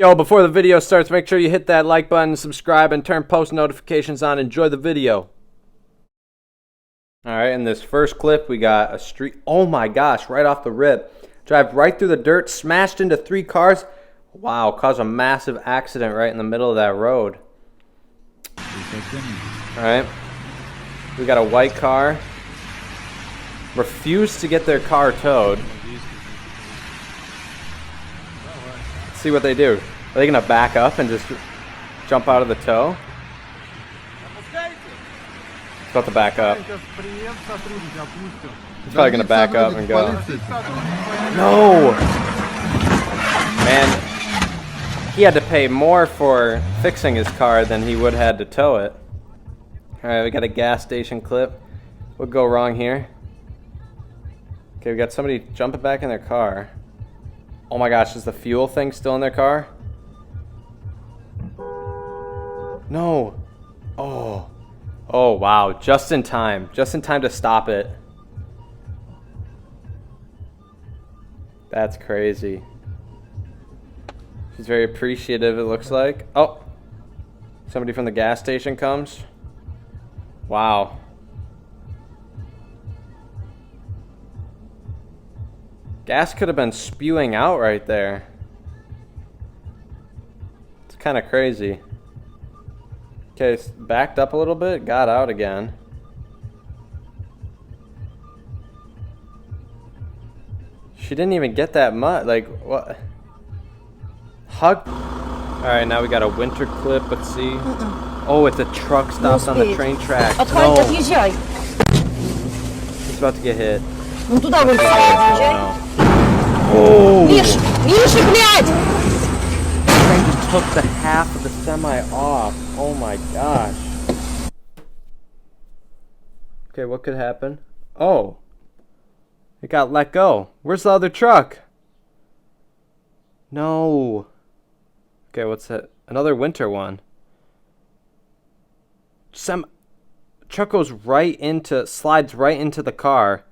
Yo, before the video starts, make sure you hit that like button, subscribe, and turn post notifications on. Enjoy the video. Alright, in this first clip, we got a street. Oh my gosh, right off the rip. Drive right through the dirt, smashed into 3 cars. Wow, caused a massive accident right in the middle of that road. Alright, we got a white car. Refused to get their car towed. Let's see what they do. Are they gonna back up and just jump out of the tow? It's about to back up. He's probably gonna back up and go. No! Man, he had to pay more for fixing his car than he would have had to tow it. Alright, we got a gas station clip. What go wrong here? Okay, we got somebody jumping back in their car. Oh my gosh, is the fuel thing still in their car? No. Oh. Oh wow, just in time. Just in time to stop it. That's crazy. She's very appreciative, it looks like. Oh. Somebody from the gas station comes. Wow. Gas could have been spewing out right there. It's kind of crazy. Okay, backed up a little bit, got out again. She didn't even get that much. Like, what? Hug. Alright, now we got a winter clip. Let's see. Oh, it's a truck stops on the train track. No. He's about to get hit. Oh! The train just took the half of the semi off. Oh my gosh. Okay, what could happen? Oh. It got let go. Where's the other truck? No. Okay, what's that? Another winter one. Truck goes right into, slides right into the car.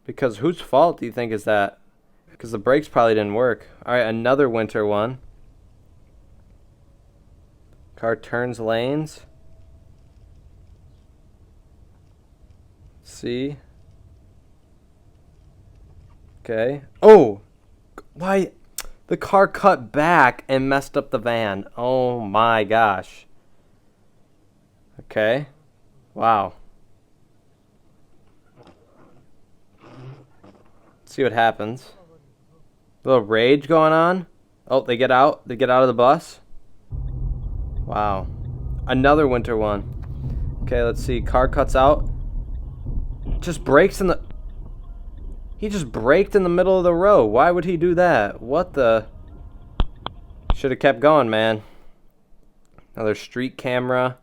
Because whose fault do you think is that? Because the brakes probably didn't work. Alright, another winter one. Car turns lanes. See? Okay. Oh! Why? The car cut back and messed up the van. Oh my gosh. Okay. Wow. See what happens. A little rage going on. Oh, they get out. They get out of the bus. Wow. Another winter one. Okay, let's see. Car cuts out. Just brakes in the... He just braked in the middle of the road. Why would he do that? What the... Should have kept going, man. Another street camera.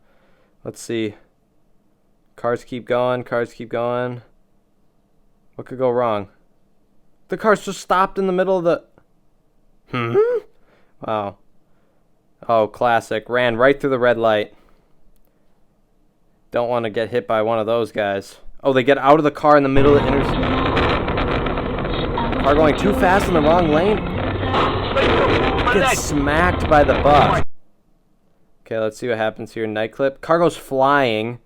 Let's see. Cars keep going. Cars keep going. What could go wrong? The car's just stopped in the middle of the... Wow. Oh, classic. Ran right through the red light. Don't want to get hit by one of those guys. Oh, they get out of the car in the middle of the intersection. Car going too fast in the wrong lane. Gets smacked by the bus. Okay, let's see what happens here. Night clip. Car goes flying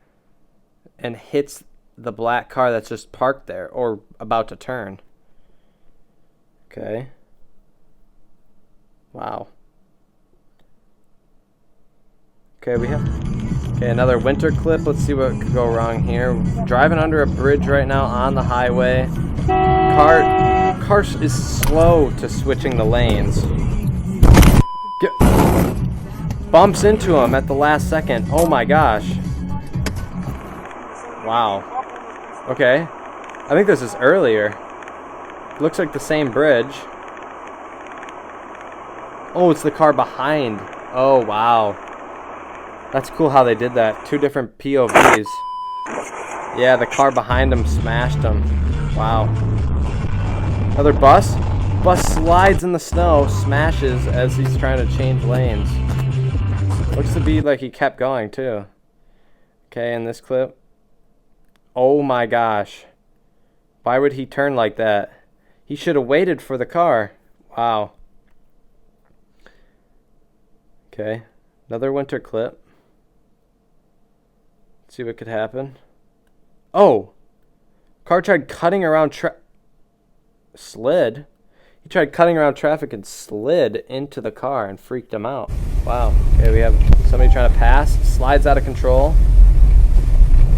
and hits the black car that's just parked there or about to turn. Okay. Wow. Okay, we have... Okay, another winter clip. Let's see what could go wrong here. Driving under a bridge right now on the highway. Car is slow to switching the lanes. Bumps into him at the last second. Oh my gosh. Wow. Okay. I think this is earlier. Looks like the same bridge. Oh, it's the car behind. Oh, wow. That's cool how they did that. 2 different POVs. Yeah, the car behind him smashed him. Wow. Another bus? Bus slides in the snow, smashes as he's trying to change lanes. Looks to be like he kept going, too. Okay, in this clip. Oh my gosh. Why would he turn like that? He should have waited for the car. Wow. Okay. Another winter clip. Let's see what could happen. Oh! Car tried cutting around slid? He tried cutting around traffic and slid into the car and freaked him out. Wow. Okay, we have somebody trying to pass. Slides out of control.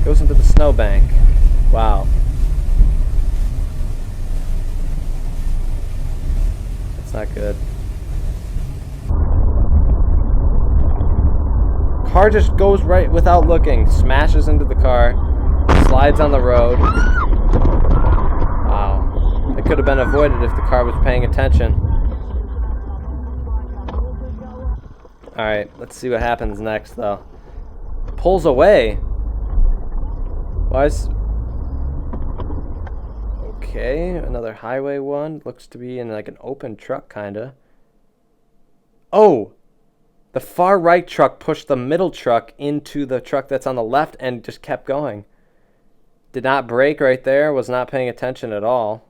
Goes into the snowbank. Wow. That's not good. Car just goes right without looking. Smashes into the car. Slides on the road. Wow. It could have been avoided if the car was paying attention. Alright, let's see what happens next, though. Pulls away. Why is... Okay, another highway one. Looks to be in like an open truck, kinda. Oh! The far right truck pushed the middle truck into the truck that's on the left and just kept going. Did not brake right there. Was not paying attention at all.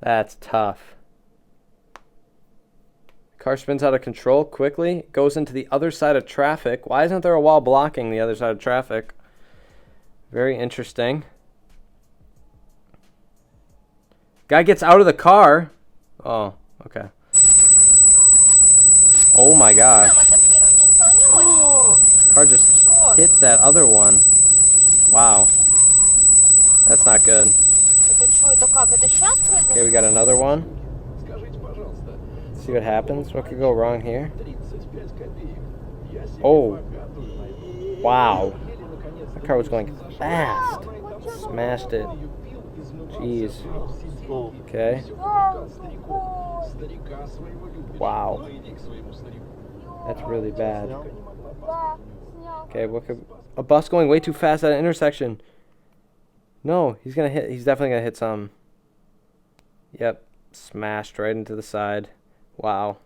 That's tough. Car spins out of control quickly. Goes into the other side of traffic. Why isn't there a wall blocking the other side of traffic? Very interesting. Guy gets out of the car. Oh, okay. Oh my gosh. Car just hit that other one. Wow. That's not good. Okay, we got another one. Let's see what happens. What could go wrong here? Oh. Wow. That car was going fast. Smashed it. Jeez. Okay. Wow. That's really bad. Okay, what could... A bus going way too fast at an intersection. No, he's gonna hit... He's definitely gonna hit some. Yep. Smashed right into the side. Wow.